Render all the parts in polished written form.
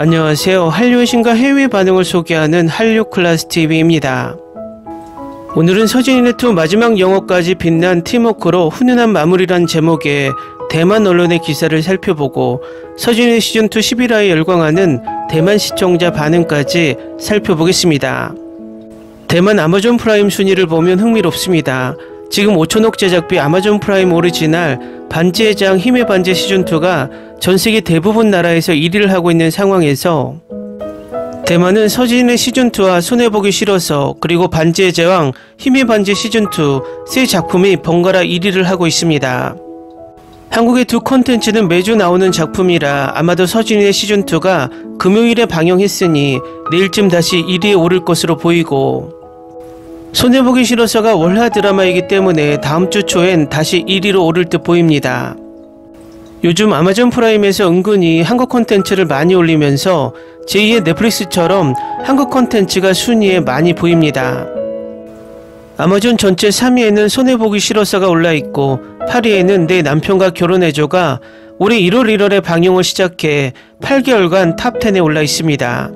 안녕하세요. 한류의 신과 해외 반응을 소개하는 한류클라스TV입니다. 오늘은 서진이네2 마지막 영화까지 빛난 팀워크로 훈훈한 마무리란 제목의 대만 언론의 기사를 살펴보고 서진이네 시즌2 11화에 열광하는 대만 시청자 반응까지 살펴보겠습니다. 대만 아마존 프라임 순위를 보면 흥미롭습니다. 지금 5천억 제작비 아마존 프라임 오리지널 반지의 장 힘의 반지 시즌2가 전세계 대부분 나라에서 1위를 하고 있는 상황에서 대만은 서진이네 시즌2와 손해보기 싫어서 그리고 반지의 제왕 힘의 반지 시즌2 세 작품이 번갈아 1위를 하고 있습니다. 한국의 두 콘텐츠는 매주 나오는 작품이라 아마도 서진이네 시즌2가 금요일에 방영했으니 내일쯤 다시 1위에 오를 것으로 보이고 손해보기 싫어서가 월화 드라마이기 때문에 다음주 초엔 다시 1위로 오를 듯 보입니다. 요즘 아마존 프라임에서 은근히 한국 콘텐츠를 많이 올리면서 제2의 넷플릭스처럼 한국 콘텐츠가 순위에 많이 보입니다. 아마존 전체 3위에는 손해보기 싫어서가 올라있고 8위에는 내 남편과 결혼해줘가 올해 1월 1월에 방영을 시작해 8개월간 탑10에 올라있습니다.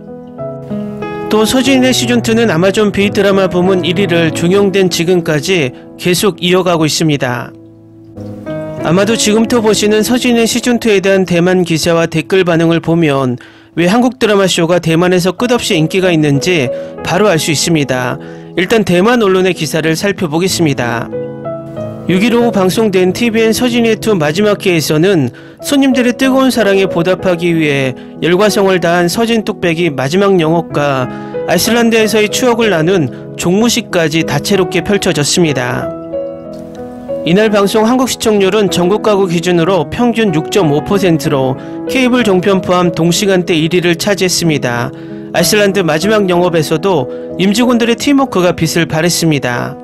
또 서진이네 시즌2는 아마존 B드라마 부문 1위를 종영된 지금까지 계속 이어가고 있습니다. 아마도 지금부터 보시는 서진이네 시즌2에 대한 대만 기사와 댓글 반응을 보면 왜 한국 드라마쇼가 대만에서 끝없이 인기가 있는지 바로 알 수 있습니다. 일단 대만 언론의 기사를 살펴보겠습니다. 6일 오후 방송된 TVN 서진이네2 마지막 회에서는 손님들의 뜨거운 사랑에 보답하기 위해 열과성을 다한 서진 뚝배기 마지막 영업과 아이슬란드에서의 추억을 나눈 종무식까지 다채롭게 펼쳐졌습니다. 이날 방송 한국 시청률은 전국 가구 기준으로 평균 6.5%로 케이블 종편 포함 동시간대 1위를 차지했습니다. 아이슬란드 마지막 영업에서도 임직원들의 팀워크가 빛을 발했습니다.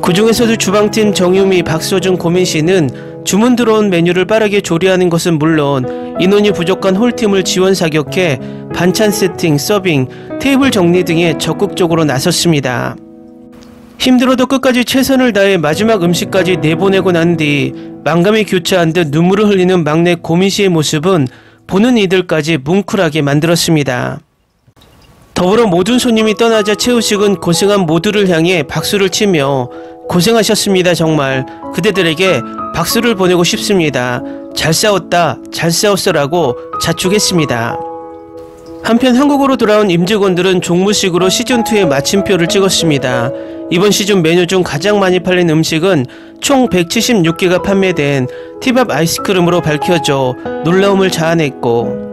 그 중에서도 주방팀 정유미, 박소준, 고민씨는 주문 들어온 메뉴를 빠르게 조리하는 것은 물론 인원이 부족한 홀팀을 지원 사격해 반찬 세팅, 서빙, 테이블 정리 등에 적극적으로 나섰습니다. 힘들어도 끝까지 최선을 다해 마지막 음식까지 내보내고 난 뒤 망감이 교차한 듯 눈물을 흘리는 막내 고민씨의 모습은 보는 이들까지 뭉클하게 만들었습니다. 더불어 모든 손님이 떠나자 최우식은 고생한 모두를 향해 박수를 치며 고생하셨습니다. 정말 그대들에게 박수를 보내고 싶습니다. 잘 싸웠다, 잘 싸웠어라고 자축했습니다. 한편 한국으로 돌아온 임직원들은 종무식으로 시즌2의 마침표를 찍었습니다. 이번 시즌 메뉴 중 가장 많이 팔린 음식은 총 176개가 판매된 티밥 아이스크림으로 밝혀져 놀라움을 자아냈고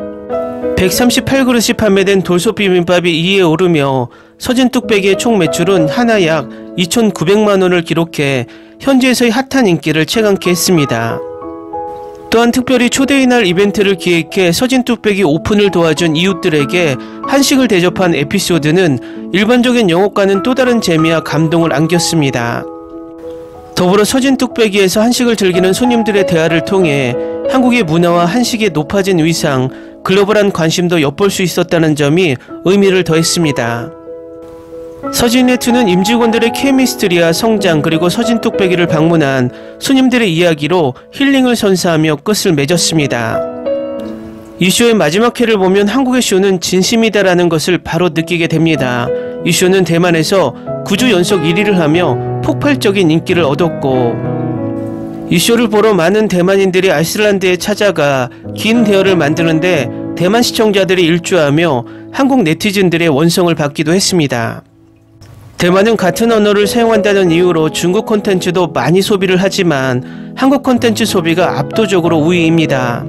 138그릇이 판매된 돌솥 비빔밥이 2위에 오르며 서진 뚝배기의 총 매출은 하나 약 2,900만원을 기록해 현지에서의 핫한 인기를 체감케 했습니다. 또한 특별히 초대의 날 이벤트를 기획해 서진 뚝배기 오픈을 도와준 이웃들에게 한식을 대접한 에피소드는 일반적인 영업과는 또 다른 재미와 감동을 안겼습니다. 더불어 서진 뚝배기에서 한식을 즐기는 손님들의 대화를 통해 한국의 문화와 한식의 높아진 위상, 글로벌한 관심도 엿볼 수 있었다는 점이 의미를 더했습니다. 서진이네2는 임직원들의 케미스트리와 성장 그리고 서진 뚝배기를 방문한 손님들의 이야기로 힐링을 선사하며 끝을 맺었습니다. 이 쇼의 마지막 회를 보면 한국의 쇼는 진심이다라는 것을 바로 느끼게 됩니다. 이 쇼는 대만에서 9주 연속 1위를 하며 폭발적인 인기를 얻었고 이 쇼를 보러 많은 대만인들이 아이슬란드에 찾아가 긴 대화를 만드는데 대만 시청자들이 일조하며 한국 네티즌들의 원성을 받기도 했습니다. 대만은 같은 언어를 사용한다는 이유로 중국 콘텐츠도 많이 소비를 하지만 한국 콘텐츠 소비가 압도적으로 우위입니다.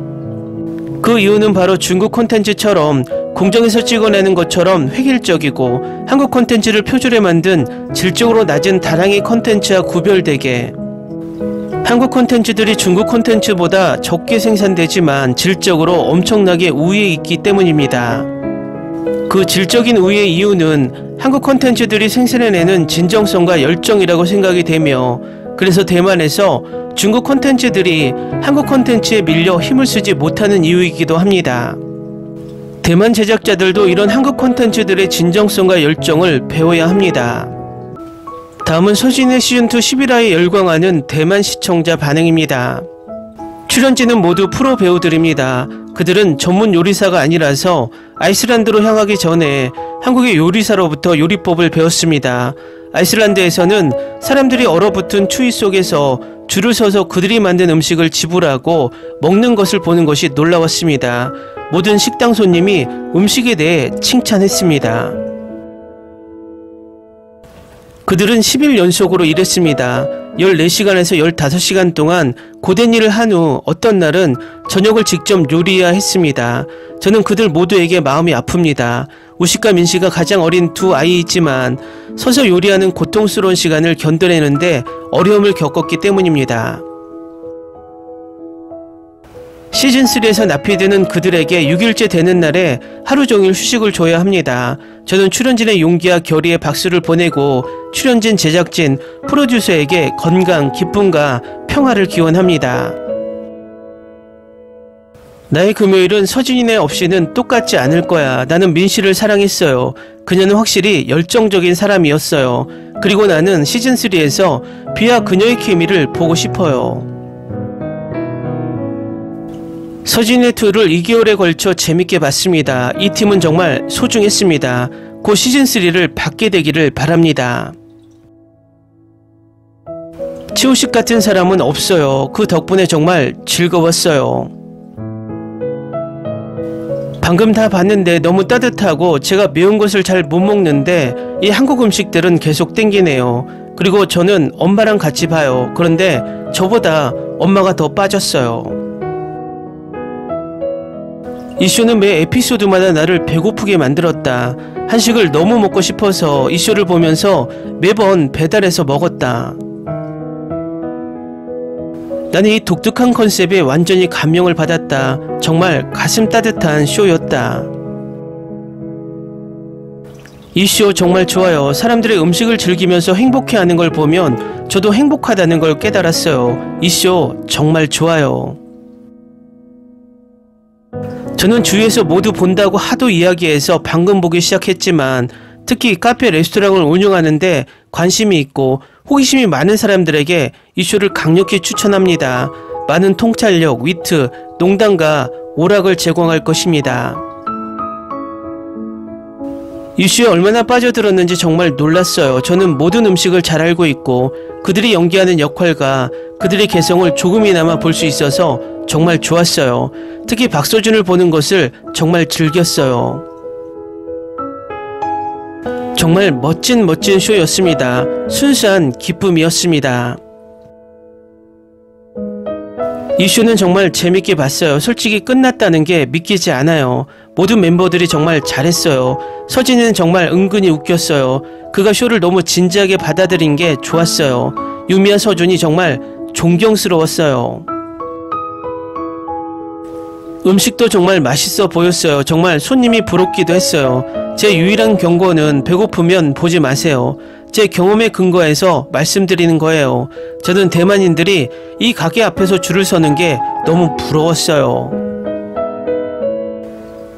그 이유는 바로 중국 콘텐츠처럼 공장에서 찍어내는 것처럼 획일적이고 한국 콘텐츠를 표준에 만든 질적으로 낮은 다량의 콘텐츠와 구별되게 한국 콘텐츠들이 중국 콘텐츠보다 적게 생산되지만 질적으로 엄청나게 우위에 있기 때문입니다. 그 질적인 우위의 이유는 한국 콘텐츠들이 생산해내는 진정성과 열정이라고 생각이 되며 그래서 대만에서 중국 콘텐츠들이 한국 콘텐츠에 밀려 힘을 쓰지 못하는 이유이기도 합니다. 대만 제작자들도 이런 한국 콘텐츠들의 진정성과 열정을 배워야 합니다. 다음은 서진이네 시즌2 11화에 열광하는 대만 시청자 반응입니다. 출연진은 모두 프로 배우들입니다. 그들은 전문 요리사가 아니라서 아이슬란드로 향하기 전에 한국의 요리사로부터 요리법을 배웠습니다. 아이슬란드에서는 사람들이 얼어붙은 추위 속에서 줄을 서서 그들이 만든 음식을 지불하고 먹는 것을 보는 것이 놀라웠습니다. 모든 식당 손님이 음식에 대해 칭찬했습니다. 그들은 10일 연속으로 일했습니다. 14시간에서 15시간 동안 고된 일을 한 후 어떤 날은 저녁을 직접 요리해야 했습니다. 저는 그들 모두에게 마음이 아픕니다. 우식과 민씨가 가장 어린 두 아이이지만 서서 요리하는 고통스러운 시간을 견뎌내는데 어려움을 겪었기 때문입니다. 시즌3에서 납피되는 그들에게 6일째 되는 날에 하루 종일 휴식을 줘야 합니다. 저는 출연진의 용기와 결의에 박수를 보내고 출연진, 제작진, 프로듀서에게 건강, 기쁨과 평화를 기원합니다. 나의 금요일은 서진이네 없이는 똑같지 않을 거야. 나는 민씨를 사랑했어요. 그녀는 확실히 열정적인 사람이었어요. 그리고 나는 시즌3에서 비와 그녀의 케미를 보고 싶어요. 서진의2를 2개월에 걸쳐 재밌게 봤습니다. 이 팀은 정말 소중했습니다. 곧 시즌3를 받게 되기를 바랍니다. 치우식 같은 사람은 없어요. 그 덕분에 정말 즐거웠어요. 방금 다 봤는데 너무 따뜻하고 제가 매운 것을 잘 못 먹는데 이 한국 음식들은 계속 땡기네요. 그리고 저는 엄마랑 같이 봐요. 그런데 저보다 엄마가 더 빠졌어요. 이 쇼는 매 에피소드마다 나를 배고프게 만들었다. 한식을 너무 먹고 싶어서 이 쇼를 보면서 매번 배달해서 먹었다. 나는 이 독특한 컨셉에 완전히 감명을 받았다. 정말 가슴 따뜻한 쇼였다. 이 쇼 정말 좋아요. 사람들의 음식을 즐기면서 행복해하는 걸 보면 저도 행복하다는 걸 깨달았어요. 이 쇼 정말 좋아요. 저는 주위에서 모두 본다고 하도 이야기해서 방금 보기 시작했지만 특히 카페 레스토랑을 운영하는데 관심이 있고 호기심이 많은 사람들에게 이 쇼를 강력히 추천합니다. 많은 통찰력, 위트, 농담과 오락을 제공할 것입니다. 이 쇼에 얼마나 빠져들었는지 정말 놀랐어요. 저는 모든 음식을 잘 알고 있고 그들이 연기하는 역할과 그들의 개성을 조금이나마 볼 수 있어서 정말 좋았어요. 특히 박서준을 보는 것을 정말 즐겼어요. 정말 멋진 쇼였습니다. 순수한 기쁨이었습니다. 이 쇼는 정말 재밌게 봤어요. 솔직히 끝났다는 게 믿기지 않아요. 모든 멤버들이 정말 잘했어요. 서진이는 정말 은근히 웃겼어요. 그가 쇼를 너무 진지하게 받아들인 게 좋았어요. 유미와 서준이 정말 존경스러웠어요. 음식도 정말 맛있어 보였어요. 정말 손님이 부럽기도 했어요. 제 유일한 경고는 배고프면 보지 마세요. 제 경험에 근거해서 말씀드리는 거예요. 저는 대만인들이 이 가게 앞에서 줄을 서는 게 너무 부러웠어요.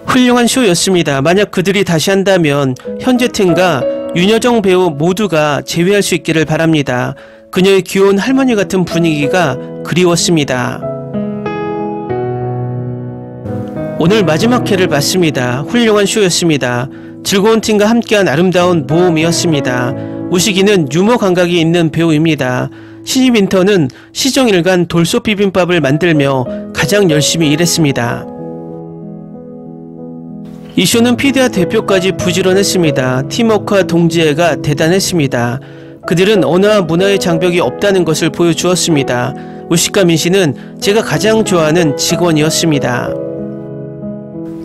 훌륭한 쇼였습니다. 만약 그들이 다시 한다면 현재팀과 윤여정 배우 모두가 제외할 수 있기를 바랍니다. 그녀의 귀여운 할머니 같은 분위기가 그리웠습니다. 오늘 마지막 회를 봤습니다. 훌륭한 쇼였습니다. 즐거운 팀과 함께한 아름다운 모험이었습니다. 우식이는 유머 감각이 있는 배우입니다. 신입 인턴은 시종일관 돌솥 비빔밥을 만들며 가장 열심히 일했습니다. 이 쇼는 PD와 대표까지 부지런했습니다. 팀워크와 동지애가 대단했습니다. 그들은 언어와 문화의 장벽이 없다는 것을 보여주었습니다. 우식과 민씨는 제가 가장 좋아하는 직원이었습니다.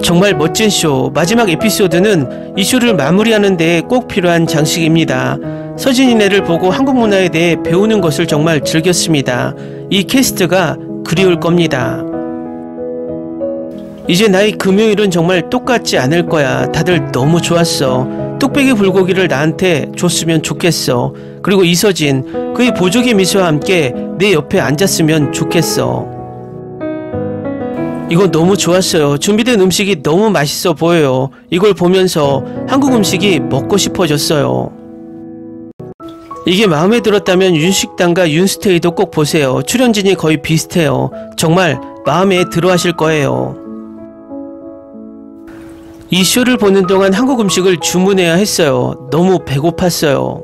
정말 멋진 쇼. 마지막 에피소드는 이 쇼를 마무리하는 데에 꼭 필요한 장식입니다. 서진이네를 보고 한국 문화에 대해 배우는 것을 정말 즐겼습니다. 이 캐스트가 그리울 겁니다. 이제 나의 금요일은 정말 똑같지 않을 거야. 다들 너무 좋았어. 뚝배기 불고기를 나한테 줬으면 좋겠어. 그리고 이서진, 그의 보조개 미소와 함께 내 옆에 앉았으면 좋겠어. 이거 너무 좋았어요. 준비된 음식이 너무 맛있어 보여요. 이걸 보면서 한국 음식이 먹고 싶어졌어요. 이게 마음에 들었다면 윤식당과 윤스테이도 꼭 보세요. 출연진이 거의 비슷해요. 정말 마음에 들어 하실 거예요. 이 쇼를 보는 동안 한국 음식을 주문해야 했어요. 너무 배고팠어요.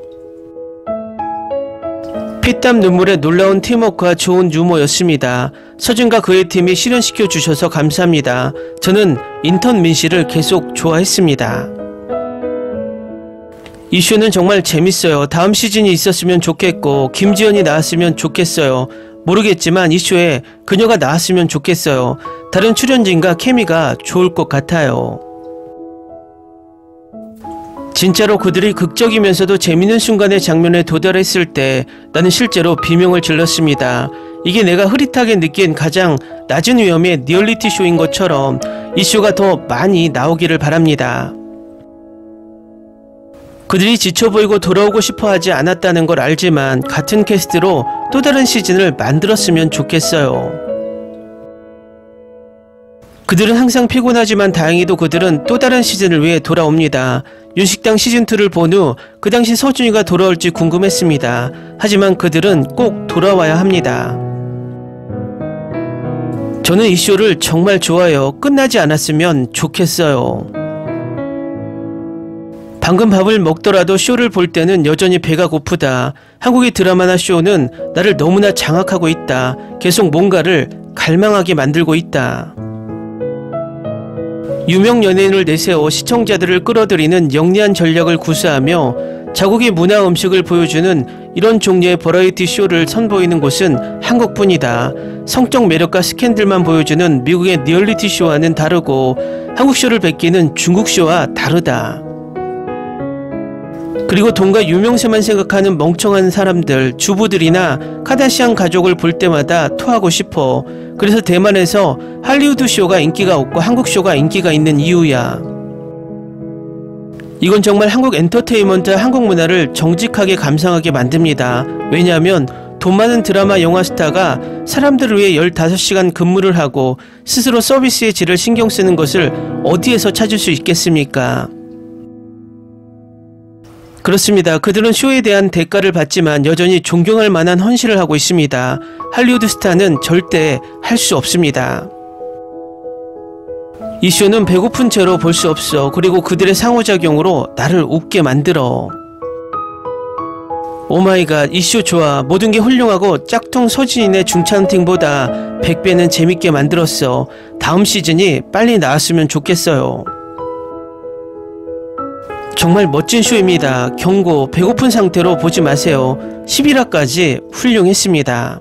피땀 눈물의 놀라운 팀워크와 좋은 유머였습니다. 서준과 그의 팀이 실현시켜 주셔서 감사합니다. 저는 인턴 민씨를 계속 좋아했습니다. 이 쇼는 정말 재밌어요. 다음 시즌이 있었으면 좋겠고 김지연이 나왔으면 좋겠어요. 모르겠지만 이 쇼에 그녀가 나왔으면 좋겠어요. 다른 출연진과 케미가 좋을 것 같아요. 진짜로 그들이 극적이면서도 재밌는 순간의 장면에 도달했을 때 나는 실제로 비명을 질렀습니다. 이게 내가 흐릿하게 느낀 가장 낮은 위험의 리얼리티 쇼인 것처럼 이 쇼가 더 많이 나오기를 바랍니다. 그들이 지쳐 보이고 돌아오고 싶어 하지 않았다는 걸 알지만 같은 캐스트로 또 다른 시즌을 만들었으면 좋겠어요. 그들은 항상 피곤하지만 다행히도 그들은 또 다른 시즌을 위해 돌아옵니다. 윤식당 시즌2를 본 후 그 당시 서준이가 돌아올지 궁금했습니다. 하지만 그들은 꼭 돌아와야 합니다. 저는 이 쇼를 정말 좋아해요. 끝나지 않았으면 좋겠어요. 방금 밥을 먹더라도 쇼를 볼 때는 여전히 배가 고프다. 한국의 드라마나 쇼는 나를 너무나 장악하고 있다. 계속 뭔가를 갈망하게 만들고 있다. 유명 연예인을 내세워 시청자들을 끌어들이는 영리한 전략을 구사하며 자국의 문화 음식을 보여주는 이런 종류의 버라이어티 쇼를 선보이는 곳은 한국뿐이다. 성적 매력과 스캔들만 보여주는 미국의 리얼리티 쇼와는 다르고 한국 쇼를 베끼는 중국 쇼와 다르다. 그리고 돈과 유명세만 생각하는 멍청한 사람들, 주부들이나 카다시안 가족을 볼 때마다 토하고 싶어. 그래서 대만에서 할리우드 쇼가 인기가 없고 한국 쇼가 인기가 있는 이유야. 이건 정말 한국 엔터테인먼트, 한국 문화를 정직하게 감상하게 만듭니다. 왜냐하면 돈 많은 드라마 영화 스타가 사람들을 위해 15시간 근무를 하고 스스로 서비스의 질을 신경 쓰는 것을 어디에서 찾을 수 있겠습니까? 그렇습니다. 그들은 쇼에 대한 대가를 받지만 여전히 존경할 만한 헌신을 하고 있습니다. 할리우드 스타는 절대 할 수 없습니다. 이 쇼는 배고픈 채로 볼 수 없어. 그리고 그들의 상호작용으로 나를 웃게 만들어. 오마이갓, 이 쇼 좋아. 모든 게 훌륭하고 짝퉁 서진인의 중찬팅보다 100배는 재밌게 만들었어. 다음 시즌이 빨리 나왔으면 좋겠어요. 정말 멋진 쇼입니다. 경고, 배고픈 상태로 보지 마세요. 11화까지 훌륭했습니다.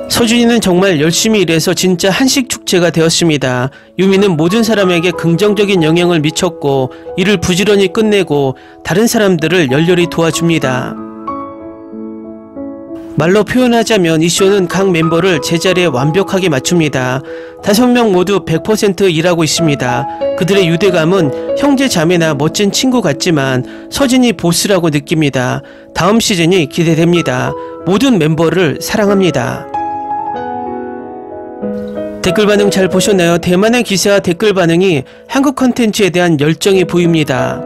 서준이는 정말 열심히 일해서 진짜 한식 축제가 되었습니다. 유미는 모든 사람에게 긍정적인 영향을 미쳤고 일을 부지런히 끝내고 다른 사람들을 열렬히 도와줍니다. 말로 표현하자면 이 쇼는 각 멤버를 제자리에 완벽하게 맞춥니다. 5명 모두 100% 일하고 있습니다. 그들의 유대감은 형제 자매나 멋진 친구 같지만 서진이 보스라고 느낍니다. 다음 시즌이 기대됩니다. 모든 멤버를 사랑합니다. 댓글 반응 잘 보셨나요? 대만의 기사와 댓글 반응이 한국 컨텐츠에 대한 열정이 보입니다.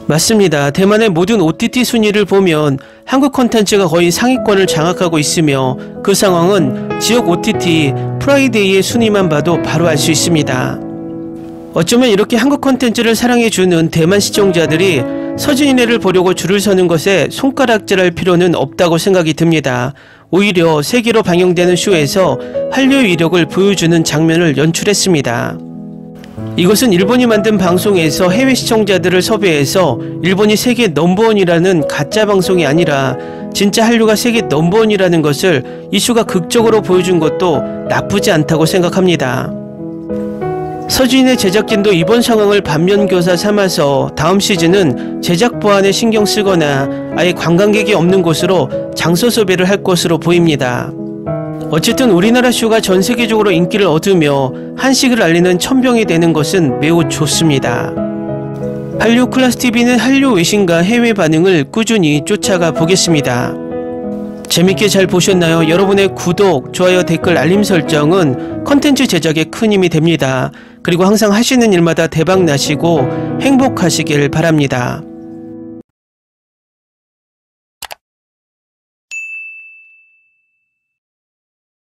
맞습니다. 대만의 모든 OTT 순위를 보면 한국 콘텐츠가 거의 상위권을 장악하고 있으며 그 상황은 지역 OTT 프라이데이의 순위만 봐도 바로 알 수 있습니다. 어쩌면 이렇게 한국 콘텐츠를 사랑해주는 대만 시청자들이 서진이네를 보려고 줄을 서는 것에 손가락질할 필요는 없다고 생각이 듭니다. 오히려 세계로 방영되는 쇼에서 한류의 위력을 보여주는 장면을 연출했습니다. 이것은 일본이 만든 방송에서 해외 시청자들을 섭외해서 일본이 세계 넘버원이라는 가짜 방송이 아니라 진짜 한류가 세계 넘버원이라는 것을 이 쇼가 극적으로 보여준 것도 나쁘지 않다고 생각합니다. 서진의 제작진도 이번 상황을 반면교사 삼아서 다음 시즌은 제작 보안에 신경 쓰거나 아예 관광객이 없는 곳으로 장소 섭외를 할 것으로 보입니다. 어쨌든 우리나라 쇼가 전 세계적으로 인기를 얻으며 한식을 알리는 천병이 되는 것은 매우 좋습니다. 한류 클래스TV는 한류 외신과 해외 반응을 꾸준히 쫓아가 보겠습니다. 재밌게 잘 보셨나요? 여러분의 구독, 좋아요, 댓글, 알림 설정은 컨텐츠 제작에 큰 힘이 됩니다. 그리고 항상 하시는 일마다 대박 나시고 행복하시길 바랍니다.